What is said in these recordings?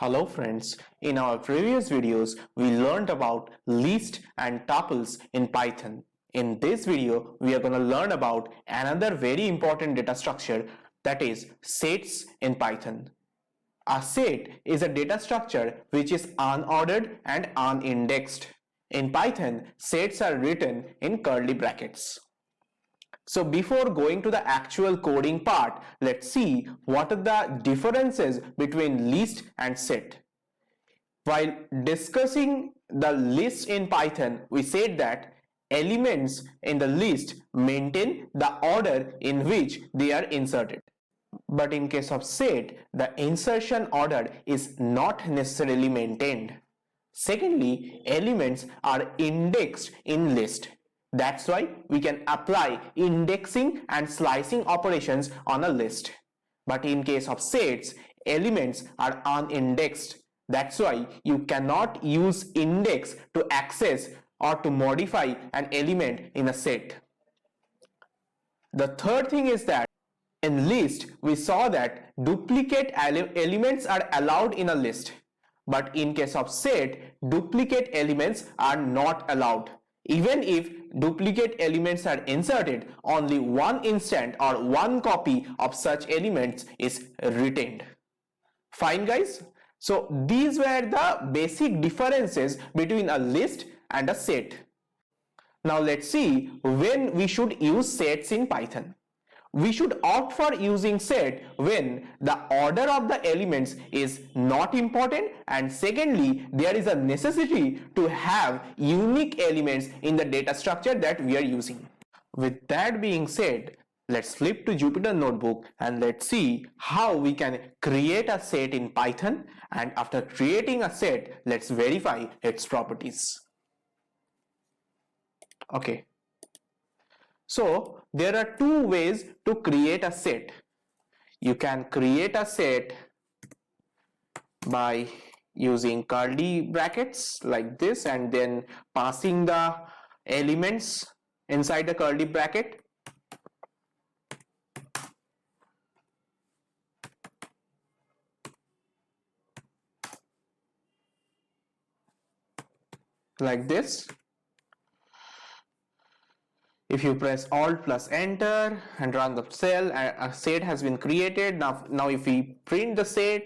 Hello friends, in our previous videos we learned about list and tuples in Python. In this video we are going to learn about another very important data structure, that is sets in Python. A set is a data structure which is unordered and unindexed. In Python, sets are written in curly brackets. So before going to the actual coding part, let's see what are the differences between list and set. While discussing the list in Python, we said that elements in the list maintain the order in which they are inserted. But in case of set, the insertion order is not necessarily maintained. Secondly, elements are indexed in list. That's why we can apply indexing and slicing operations on a list. But in case of sets, elements are unindexed. That's why you cannot use index to access or to modify an element in a set. The third thing is that in list, we saw that duplicate elements are allowed in a list. But in case of set, duplicate elements are not allowed. Even if duplicate elements are inserted, only one instant or one copy of such elements is retained. Fine guys? So these were the basic differences between a list and a set. Now let's see when we should use sets in Python. We should opt for using set when the order of the elements is not important, and secondly there is a necessity to have unique elements in the data structure that we are using. With that being said, let's flip to Jupyter Notebook and let's see how we can create a set in Python, and after creating a set, let's verify its properties. Okay. So there are two ways to create a set. You can create a set by using curly brackets like this and then passing the elements inside the curly bracket. Like this. If you press Alt plus Enter and run the cell, a set has been created. Now if we print the set,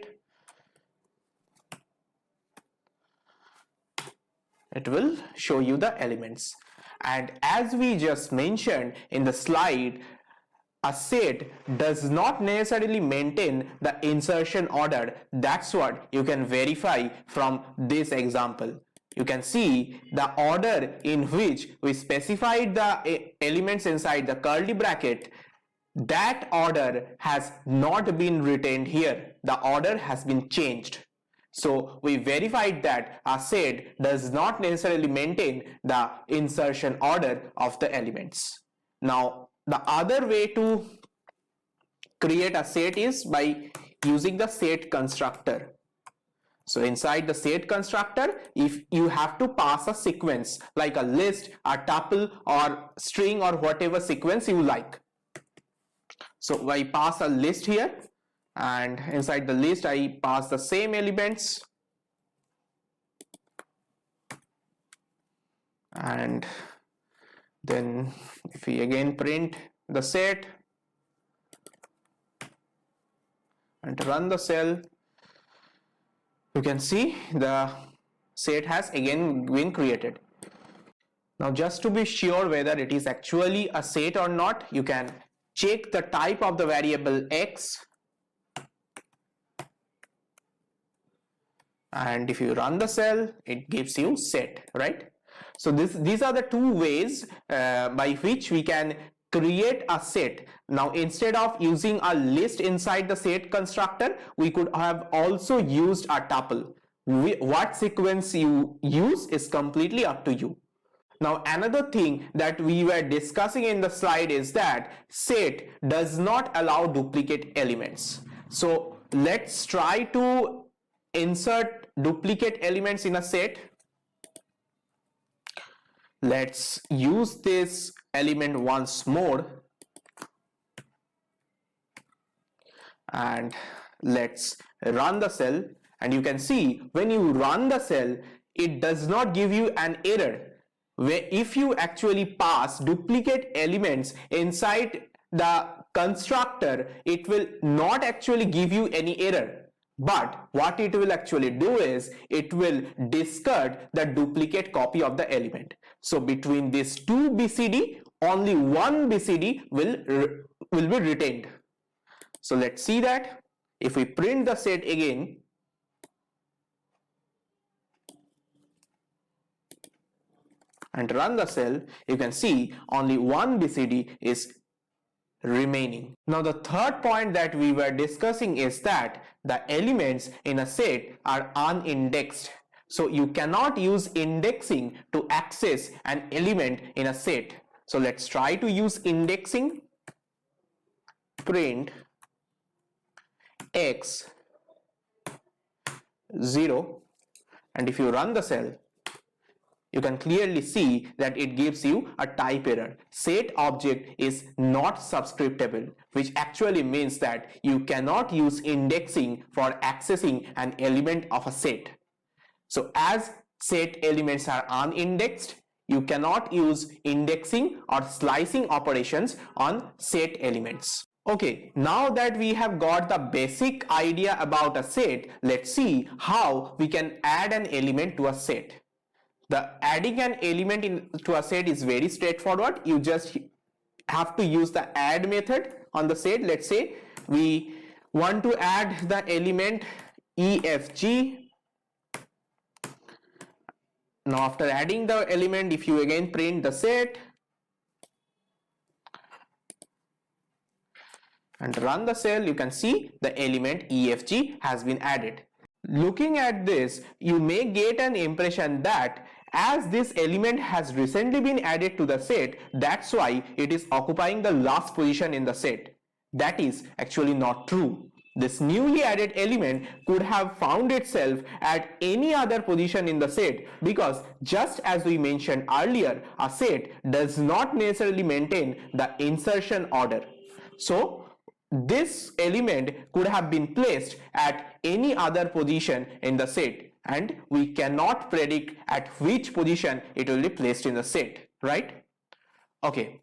it will show you the elements. And as we just mentioned in the slide, a set does not necessarily maintain the insertion order. That's what you can verify from this example. You can see the order in which we specified the elements inside the curly bracket. That order has not been retained here. The order has been changed. So we verified that a set does not necessarily maintain the insertion order of the elements. Now the other way to create a set is by using the set constructor. So inside the set constructor, if you have to pass a sequence like a list, a tuple or string or whatever sequence you like. So I pass a list here, and inside the list I pass the same elements, and then if we again print the set and run the cell, you can see the set has again been created. Now just to be sure whether it is actually a set or not, you can check the type of the variable x, and if you run the cell, it gives you set, right? So these are the two ways by which we can create a set. Now instead of using a list inside the set constructor, we could have also used a tuple. What sequence you use is completely up to you. Now another thing that we were discussing in the slide is that set does not allow duplicate elements. So let's try to insert duplicate elements in a set. Let's use this element once more and let's run the cell And you can see when you run the cell, it does not give you an error. Where if you actually pass duplicate elements inside the constructor, it will not actually give you any error. But what it will actually do is it will discard the duplicate copy of the element. So between these two BCD, only one BCD will be retained. So let's see that. If we print the set again, and run the cell, you can see only one BCD is remaining. Now the third point that we were discussing is that the elements in a set are unindexed. So you cannot use indexing to access an element in a set. So let's try to use indexing. Print x 0, and if you run the cell, you can clearly see that it gives you a type error. Set object is not subscriptable, which actually means that you cannot use indexing for accessing an element of a set. So as set elements are unindexed, you cannot use indexing or slicing operations on set elements. Okay, now that we have got the basic idea about a set, let's see how we can add an element to a set. The adding an element into a set is very straightforward. You just have to use the add method on the set. Let's say we want to add the element EFG. Now after adding the element, if you again print the set and run the cell, you can see the element EFG has been added. Looking at this, you may get an impression that as this element has recently been added to the set, that's why it is occupying the last position in the set. That is actually not true. This newly added element could have found itself at any other position in the set, because just as we mentioned earlier, a set does not necessarily maintain the insertion order. So this element could have been placed at any other position in the set, and we cannot predict at which position it will be placed in the set, right? Okay.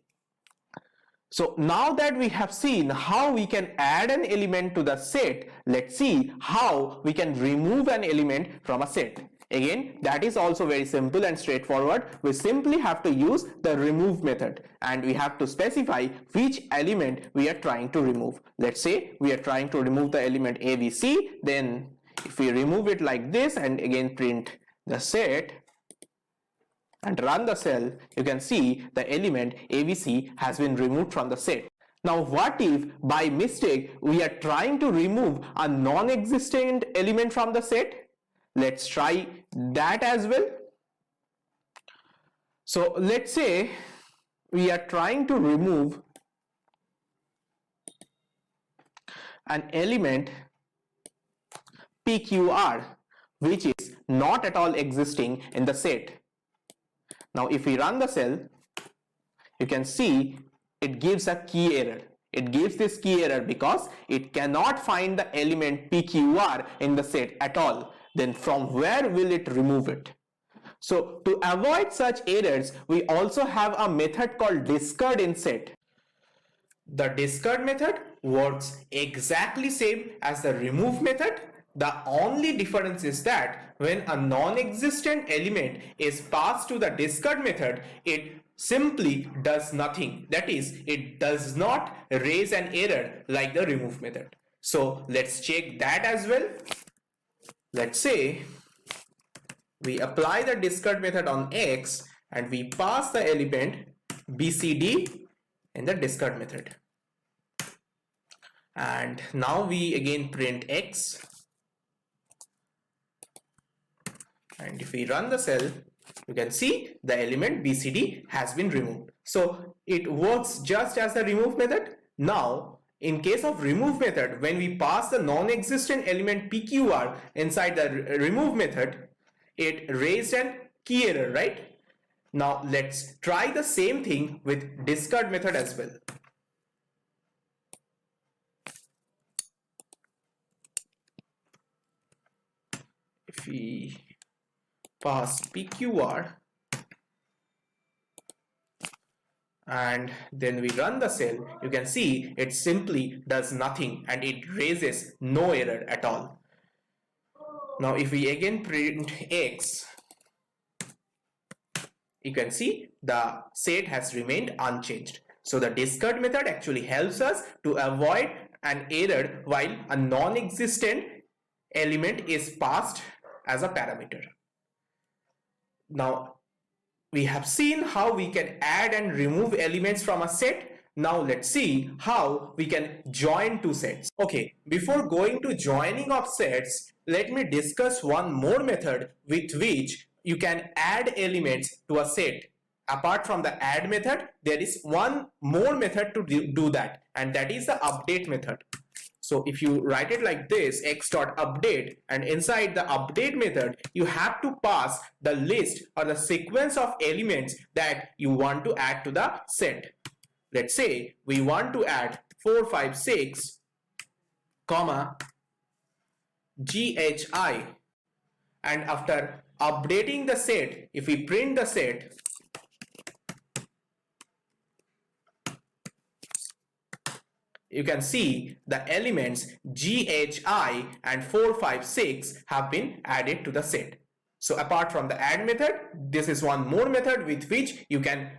So now that we have seen how we can add an element to the set, let's see how we can remove an element from a set. Again, that is also very simple and straightforward. We simply have to use the remove method, and we have to specify which element we are trying to remove. Let's say we are trying to remove the element ABC. Then if we remove it like this and again print the set and run the cell, you can see the element ABC has been removed from the set. Now what if by mistake we are trying to remove a non-existent element from the set? Let's try that as well. So let's say we are trying to remove an element PQR which is not at all existing in the set. Now if we run the cell, you can see it gives a key error. It gives this key error because it cannot find the element PQR in the set at all. Then from where will it remove it? So to avoid such errors, we also have a method called discard in set. The discard method works exactly same as the remove method. The only difference is that when a non-existent element is passed to the discard method, it simply does nothing. That is, it does not raise an error like the remove method. So let's check that as well. Let's say we apply the discard method on X and we pass the element BCD in the discard method. And now we again print X. And if we run the cell, you can see the element BCD has been removed. So it works just as the remove method. Now, in case of remove method, when we pass the non-existent element PQR inside the remove method, it raised an key error, right? Now let's try the same thing with discard method as well. if we pass PQR and then we run the cell, you can see it simply does nothing and it raises no error at all. Now if we again print X, you can see the set has remained unchanged. So the discard method actually helps us to avoid an error while a non-existent element is passed as a parameter. Now we have seen how we can add and remove elements from a set. Now let's see how we can join two sets. Okay, before going to joining of sets, let me discuss one more method with which you can add elements to a set. Apart from the add method, there is one more method to do that, and that is the update method. So if you write it like this, x.update, and inside the update method, you have to pass the list or the sequence of elements that you want to add to the set. Let's say we want to add 4, 5, 6, comma, GHI. And after updating the set, if we print the set, you can see the elements GHI and 4, 5, 6 have been added to the set. So apart from the add method, this is one more method with which you can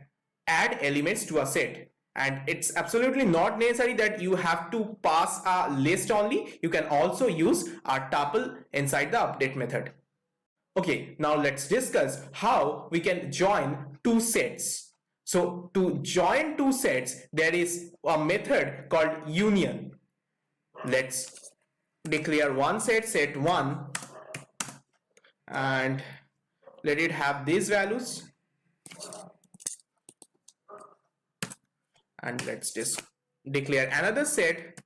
add elements to a set. And it's absolutely not necessary that you have to pass a list only. You can also use a tuple inside the update method. Okay, now let's discuss how we can join two sets. So to join two sets, there is a method called union. Let's declare one set, set 1, and let it have these values. And let's just declare another set,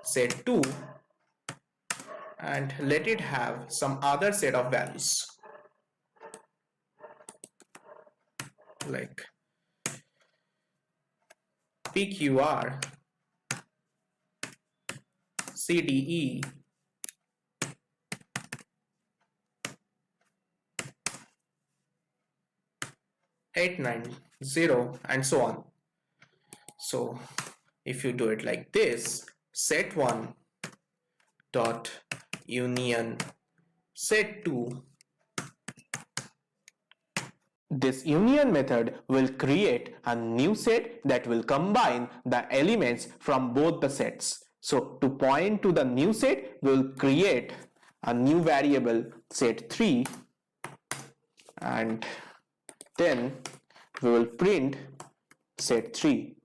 set 2, and let it have some other set of values like PQR, CDE, '890, and so on. So if you do it like this, set 1 dot union set 2, this union method will create a new set that will combine the elements from both the sets. So to point to the new set, we will create a new variable set 3, and then we will print set 3.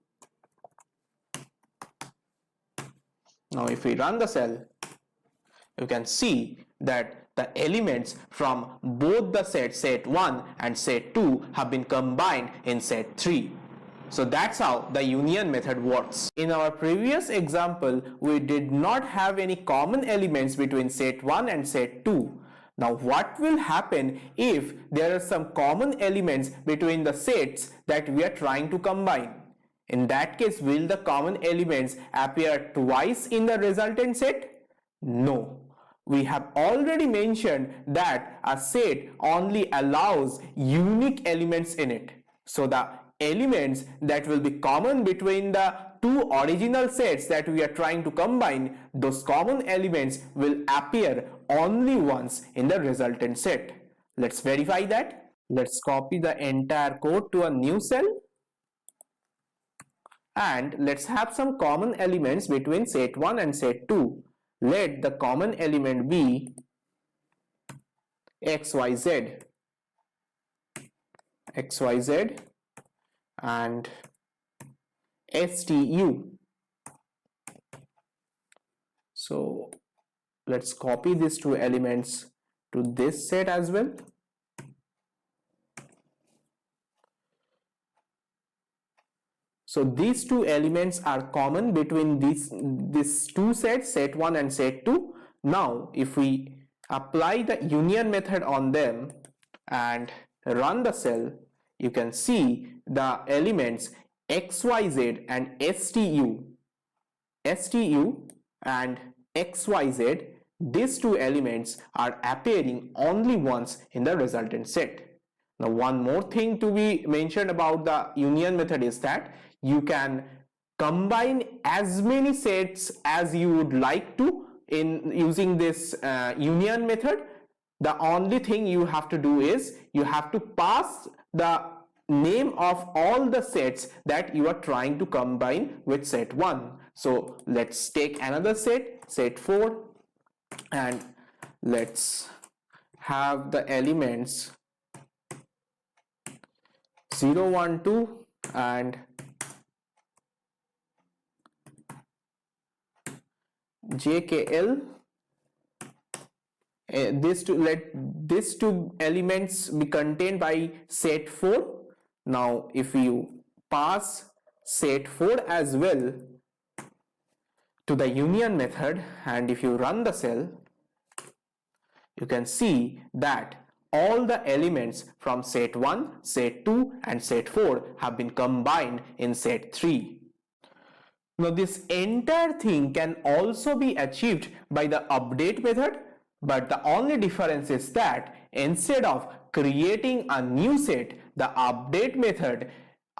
Now if we run the cell, you can see that the elements from both the sets set 1 and set 2 have been combined in set 3. So that's how the union method works. In our previous example, we did not have any common elements between set 1 and set 2. Now what will happen if there are some common elements between the sets that we are trying to combine? In that case, will the common elements appear twice in the resultant set? No. We have already mentioned that a set only allows unique elements in it. So the elements that will be common between the two original sets that we are trying to combine, those common elements will appear only once in the resultant set. Let's verify that. Let's copy the entire code to a new cell. And let's have some common elements between set 1 and set 2. Let the common element be XYZ, XYZ and STU. So let's copy these two elements to this set as well. So these two elements are common between these two sets, set 1 and set 2. Now if we apply the union method on them and run the cell, you can see the elements XYZ and STU and XYZ, these two elements are appearing only once in the resultant set. Now, one more thing to be mentioned about the union method is that you can combine as many sets as you would like to in using this union method. The only thing you have to do is you have to pass the name of all the sets that you are trying to combine with set 1. So let's take another set 4, and let's have the elements 0, 1, 2 and JKL. Let these two elements be contained by set 4. Now if you pass set 4 as well to the union method, and if you run the cell, you can see that all the elements from set 1, set 2 and set 4 have been combined in set 3. Now this entire thing can also be achieved by the update method, but the only difference is that instead of creating a new set, the update method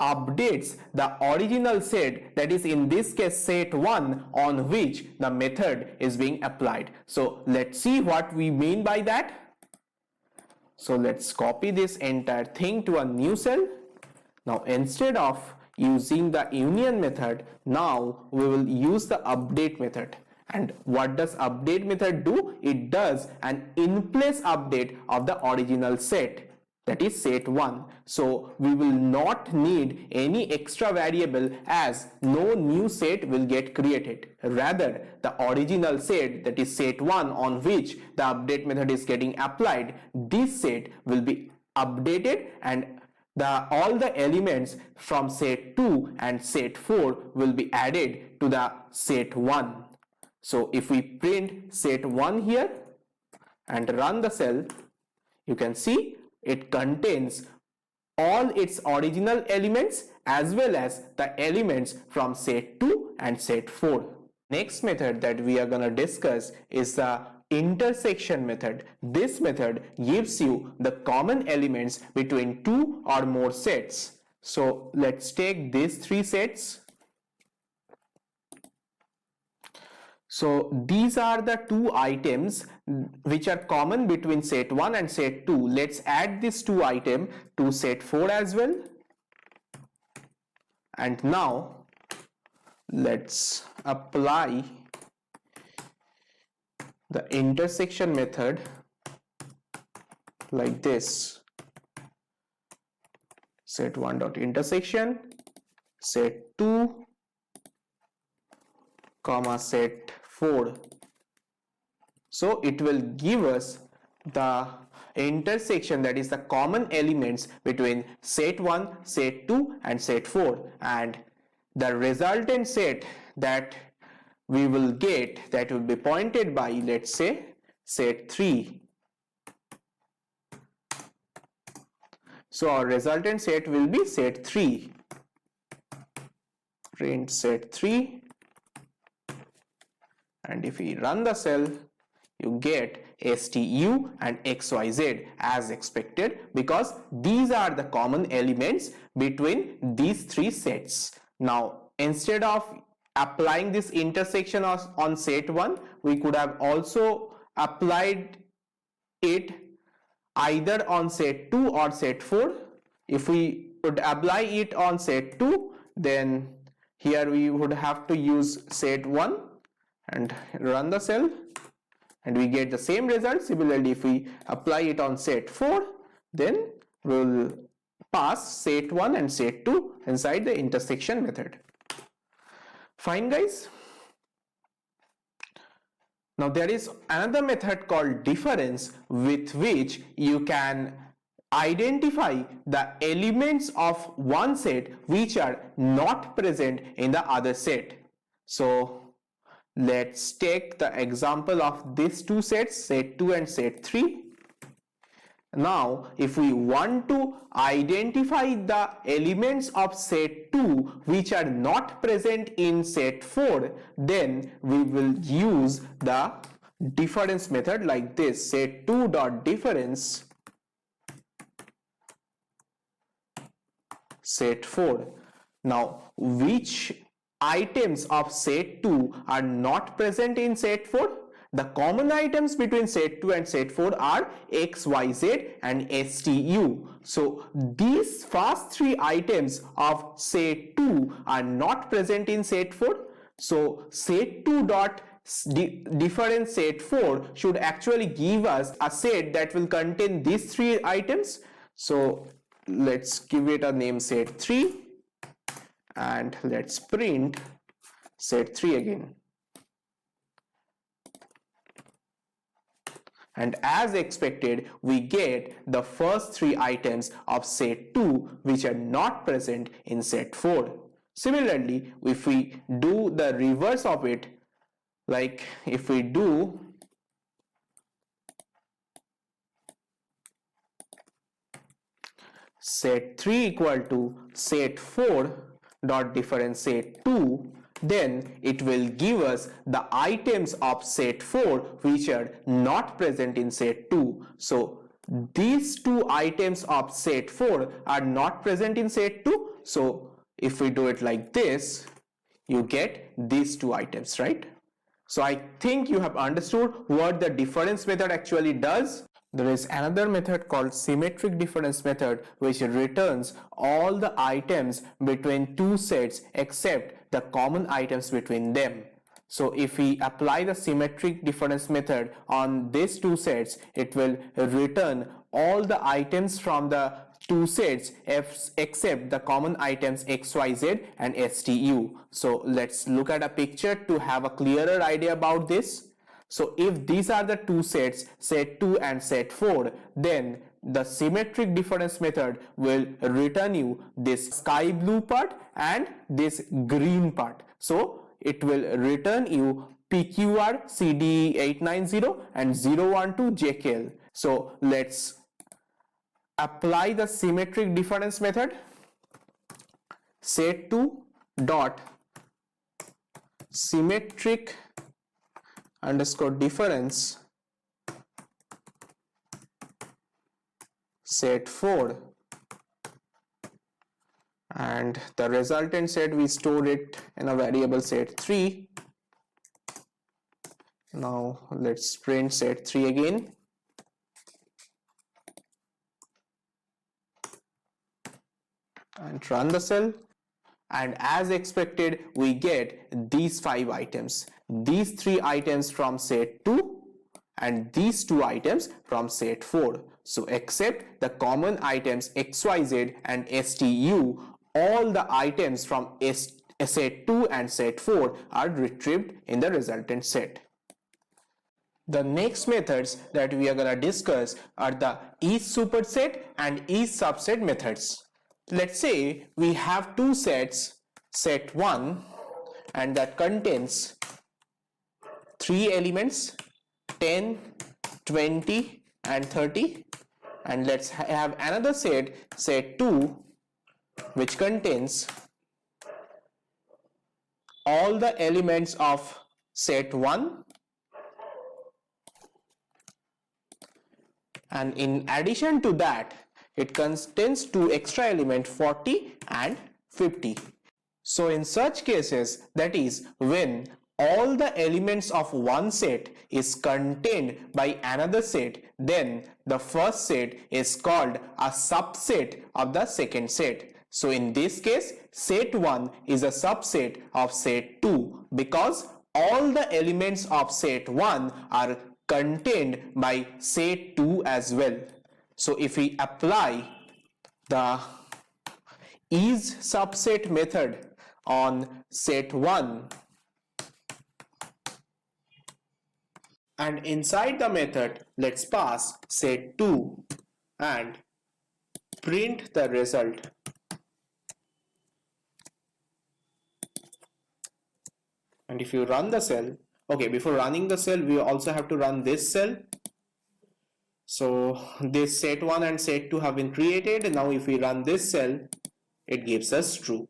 updates the original set, that is in this case set 1, on which the method is being applied. So let's see what we mean by that. So let's copy this entire thing to a new cell. Now instead of using the union method, now we will use the update method. And what does update method do? It does an in-place update of the original set, that is set 1. So we will not need any extra variable, as no new set will get created. Rather, the original set, that is set 1, on which the update method is getting applied, this set will be updated, and all the elements from set 2 and set 4 will be added to the set 1. So if we print set 1 here and run the cell, you can see it contains all its original elements as well as the elements from set 2 and set 4. Next method that we are going to discuss is the intersection method. This method gives you the common elements between two or more sets. So let's take these three sets. So these are the two items which are common between set 1 and set 2. Let's add these two items to set 4 as well. And now let's apply the intersection method like this. Set 1 dot intersection set 2 comma set 4. So it will give us the intersection, that is the common elements between set 1, set 2 and set 4, and the resultant set that we will get, that will be pointed by, let's say, set 3. So our resultant set will be set 3. Print set 3, and if we run the cell, you get STU and XYZ as expected, because these are the common elements between these three sets. Now instead of applying this intersection on set 1, we could have also applied it either on set 2 or set 4. If we would apply it on set 2, then here we would have to use set 1 and run the cell, and we get the same result. Similarly, if we apply it on set 4, then we will pass set 1 and set 2 inside the intersection method. Fine guys. Now there is another method called difference, with which you can identify the elements of one set which are not present in the other set. So let's take the example of these two sets, set 2 and set 3. Now if we want to identify the elements of set 2 which are not present in set 4, then we will use the difference method like this, set2 dot difference set4. Now, which items of set2 are not present in set4? The common items between set2 and set4 are x, y, z and stu. So these first three items of set2 are not present in set4. So set2 dot difference set4 should actually give us a set that will contain these three items. So let's give it a name set3 and let's print set3 again. And as expected, we get the first three items of set2 which are not present in set4. Similarly, if we do the reverse of it, like if we do set3 equal to set4 dot difference set2, then it will give us the items of set4 which are not present in set2. So these two items of set4 are not present in set2. So if we do it like this, you get these two items, right? So I think you have understood what the difference method actually does. There is another method called symmetric difference method, which returns all the items between two sets except the common items between them. So if we apply the symmetric difference method on these two sets, it will return all the items from the two sets except the common items xyz and stu. So let's look at a picture to have a clearer idea about this. So if these are the two sets, set2 and set4, then the symmetric difference method will return you this sky blue part and this green part. So it will return you PQR CD890 and 012 JKL. So let's apply the symmetric difference method. Set2 dot symmetric underscore difference set4, and the resultant set we store it in a variable set3. Now let's print set3 again and run the cell, and as expected we get these five items, these three items from set2 and these two items from set4. So except the common items xyz and stu, all the items from set2 and set4 are retrieved in the resultant set. The next methods that we are going to discuss are the is superset and is subset methods. Let's say we have two sets, set 1 and that contains three elements 10, 20 and 30, and let's have another set, set 2, which contains all the elements of set 1, and in addition to that it contains two extra elements 40 and 50. So in such cases, that is when all the elements of one set is contained by another set, then the first set is called a subset of the second set. So in this case, set 1 is a subset of set 2 because all the elements of set 1 are contained by set 2 as well. So if we apply the is subset method on set 1, and inside the method let's pass set 2 and print the result. And if you run the cell, okay, before running the cell we also have to run this cell. So this set 1 and set 2 have been created. Now if we run this cell, it gives us true.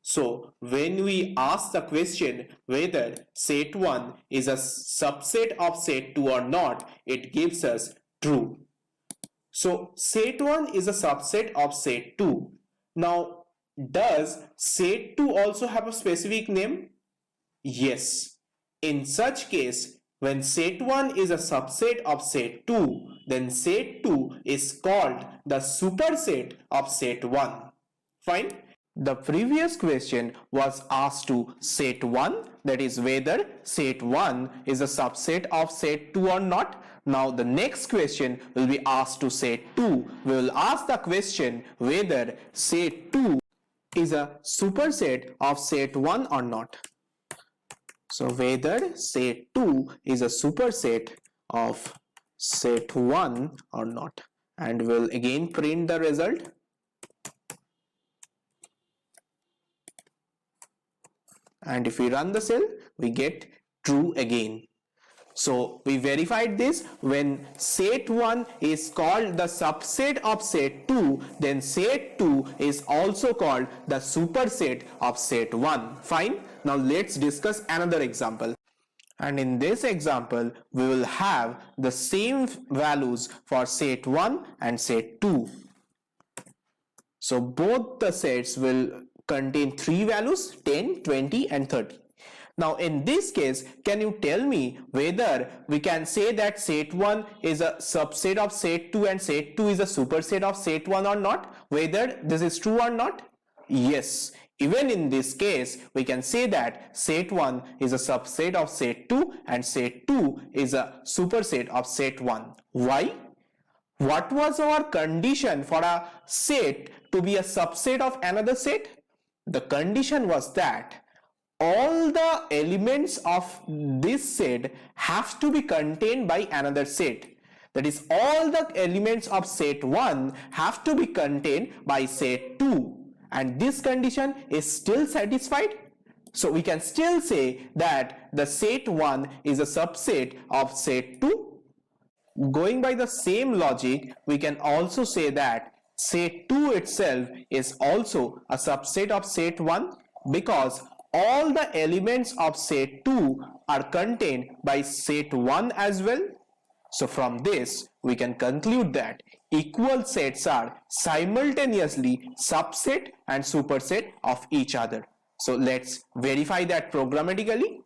So when we ask the question whether set 1 is a subset of set 2 or not, it gives us true. So set 1 is a subset of set 2. Now, does set 2 also have a specific name? Yes. In such case, when set 1 is a subset of set 2, then set 2 is called the superset of set 1. Fine. The previous question was asked to set 1, that is whether set 1 is a subset of set 2 or not. Now the next question will be asked to set 2. We will ask the question whether set 2 is a superset of set 1 or not. So whether set 2 is a superset of set 1 or not, and we'll again print the result. And if we run the cell, we get true again. So we verified this. When set 1 is called the subset of set 2, then set 2 is also called the superset of set 1. Fine. Now let's discuss another example. And in this example, we will have the same values for set 1 and set 2. So both the sets will contain 3 values, 10, 20 and 30. Now in this case, can you tell me whether we can say that set 1 is a subset of set 2 and set 2 is a superset of set 1 or not? Whether this is true or not? Yes. Even in this case, we can say that set 1 is a subset of set 2 and set 2 is a superset of set 1. Why? What was our condition for a set to be a subset of another set? The condition was that all the elements of this set have to be contained by another set. That is, all the elements of set 1 have to be contained by set 2. And this condition is still satisfied. So we can still say that the set 1 is a subset of set 2. Going by the same logic, we can also say that set 2 itself is also a subset of set 1 because all the elements of set 2 are contained by set 1 as well. So from this, we can conclude that equal sets are simultaneously subset and superset of each other. So let's verify that programmatically.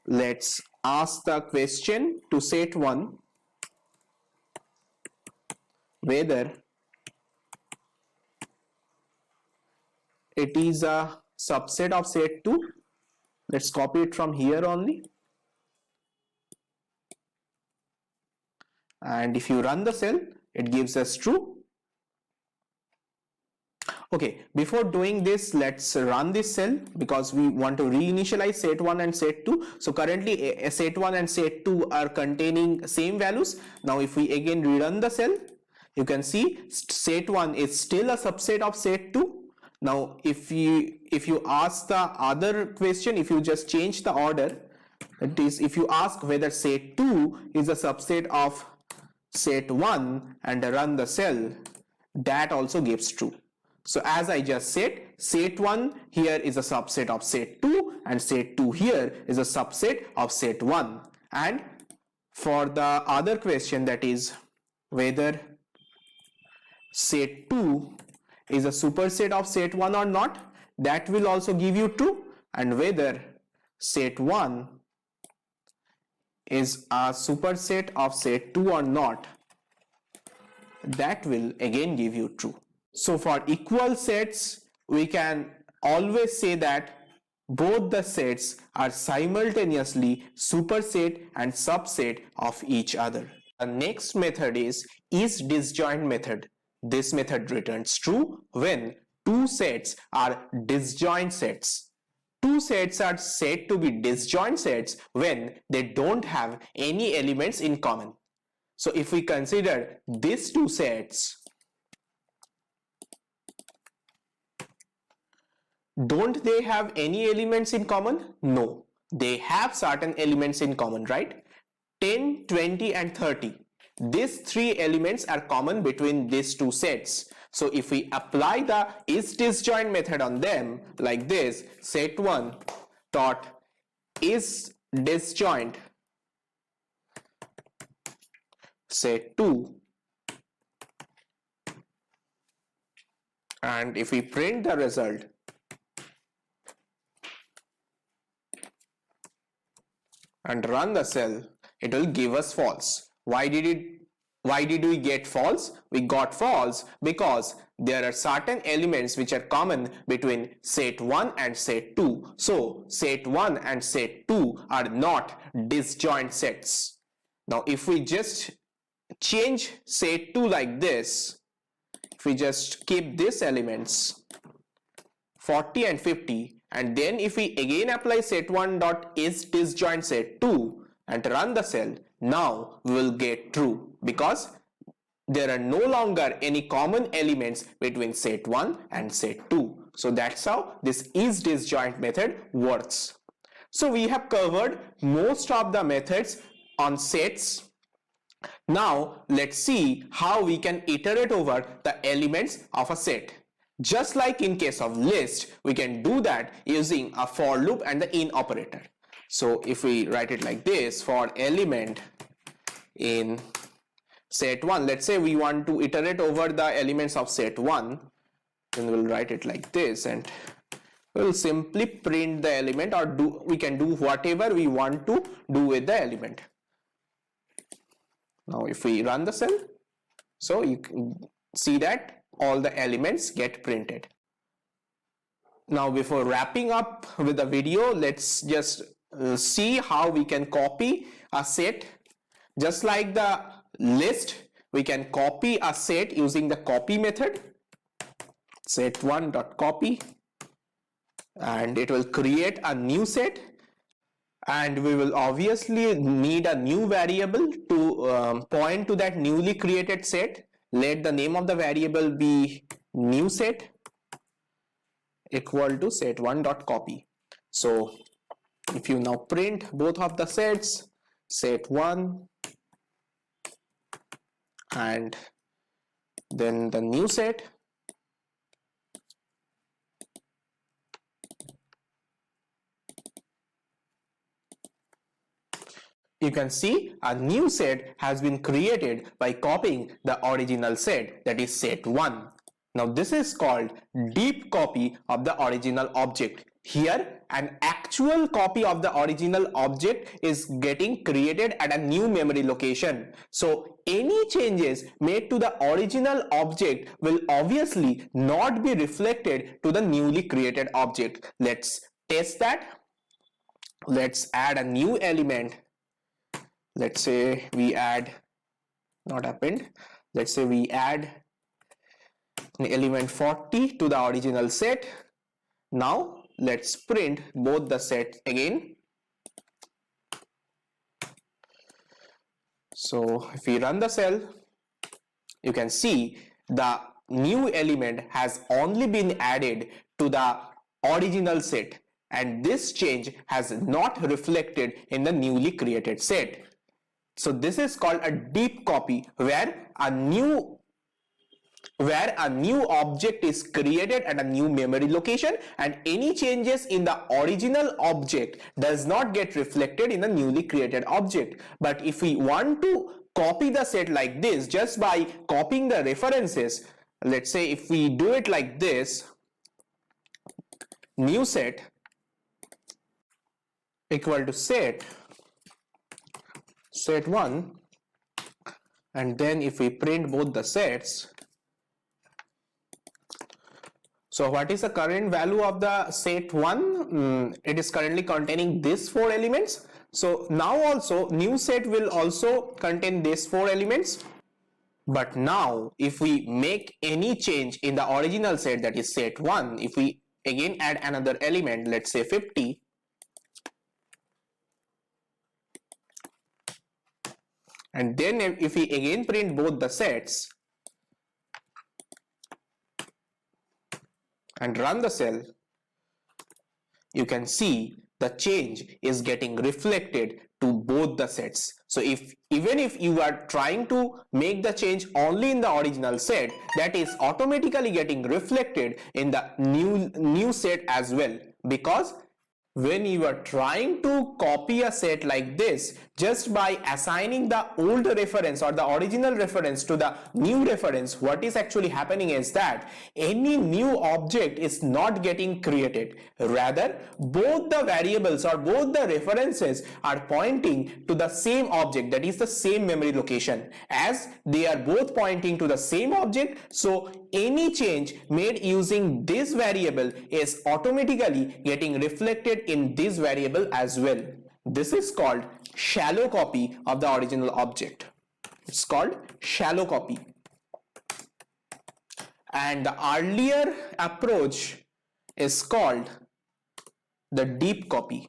Let's ask the question to set 1 whether it is a subset of set 2. Let's copy it from here only. And if you run the cell, it gives us true. Okay, before doing this, let's run this cell because we want to reinitialize set 1 and set 2. So currently set 1 and set 2 are containing same values. Now if we again rerun the cell, you can see set 1 is still a subset of set 2. Now if you ask the other question, if you just change the order, that is, if you ask whether set 2 is a subset of set 1 and run the cell, that also gives true. So as I just said, set 1 here is a subset of set 2 and set 2 here is a subset of set 1. And for the other question, that is whether set 2 is a superset of set 1 or not, that will also give you true. And whether set 1 is a superset of set 2 or not, that will again give you true. So for equal sets, we can always say that both the sets are simultaneously superset and subset of each other. The next method is disjoint method. This method returns true when two sets are disjoint sets. Two sets are said to be disjoint sets when they don't have any elements in common. So if we consider these two sets, don't they have any elements in common? No, they have certain elements in common, right? 10, 20 and 30. these three elements are common between these two sets. So if we apply the is disjoint method on them like this, set1 dot is disjoint set2, and if we print the result and run the cell, it will give us false. Why did we get false? We got false because there are certain elements which are common between set 1 and set 2. So set 1 and set 2 are not disjoint sets. Now if we just change set 2 like this, if we just keep these elements 40 and 50, and then if we again apply set1 dot is disjoint set2 and run the cell, now we will get true because there are no longer any common elements between set1 and set2. So that's how this is disjoint method works. So we have covered most of the methods on sets. Now let's see how we can iterate over the elements of a set. Just like in case of list, we can do that using a for loop and the in operator. So if we write it like this, for element in set 1, let's say we want to iterate over the elements of set 1, then we'll write it like this, and we'll simply print the element, or we can do whatever we want to do with the element. Now if we run the cell, so you can see that all the elements get printed. Now before wrapping up with the video, let's just see how we can copy a set. Just like the list, we can copy a set using the copy method, set1 dot copy, and it will create a new set, and we will obviously need a new variable to point to that newly created set. Let the name of the variable be new set equal to set1 dot copy. So if you now print both of the sets, set1 and then the new set, you can see a new set has been created by copying the original set, that is set 1. Now this is called deep copy of the original object. Here an actual copy of the original object is getting created at a new memory location. So any changes made to the original object will obviously not be reflected to the newly created object. Let's test that. Let's add a new element. Let's say we add, not append, let's say we add an element 40 to the original set. Now let's print both the sets again. So if we run the cell, you can see the new element has only been added to the original set, and this change has not reflected in the newly created set. So this is called a deep copy, where a new object is created at a new memory location, and any changes in the original object does not get reflected in the newly created object. But if we want to copy the set like this just by copying the references, let's say if we do it like this, new set equal to set1, and then if we print both the sets, so what is the current value of the set 1? It is currently containing these 4 elements. So now also new set will also contain these 4 elements. But now if we make any change in the original set, that is set 1, if we again add another element, let's say 50, and then if we again print both the sets and run the cell, you can see the change is getting reflected to to both the sets. So even if you are trying to make the change only in the original set, that is automatically getting reflected in the new set as well, because when you are trying to copy a set like this, just by assigning the old reference or the original reference to the new reference, what is actually happening is that any new object is not getting created. Rather, both the variables or both the references are pointing to the same object, that is the same memory location. As they are both pointing to the same object, so any change made using this variable is automatically getting reflected in this variable as well. This is called shallow copy of the original object. It's called shallow copy. And the earlier approach is called the deep copy.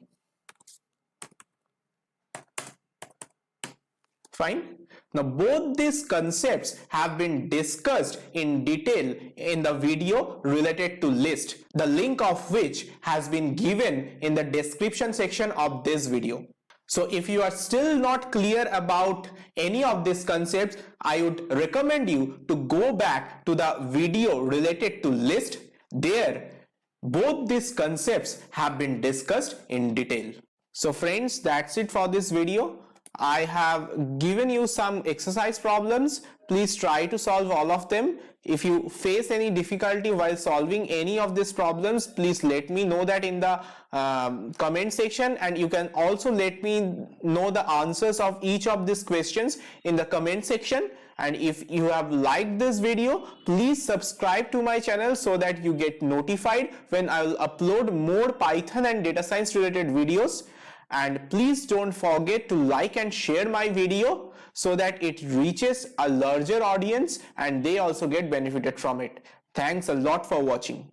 Fine. Now both these concepts have been discussed in detail in the video related to list, the link of which has been given in the description section of this video. So if you are still not clear about any of these concepts, I would recommend you to go back to the video related to list. There, both these concepts have been discussed in detail. So friends, that's it for this video. I have given you some exercise problems. Please try to solve all of them. If you face any difficulty while solving any of these problems, please let me know that in the comment section, and you can also let me know the answers of each of these questions in the comment section. And if you have liked this video, please subscribe to my channel so that you get notified when I will upload more Python and data science related videos. And please don't forget to like and share my video so that it reaches a larger audience and they also get benefited from it. Thanks a lot for watching.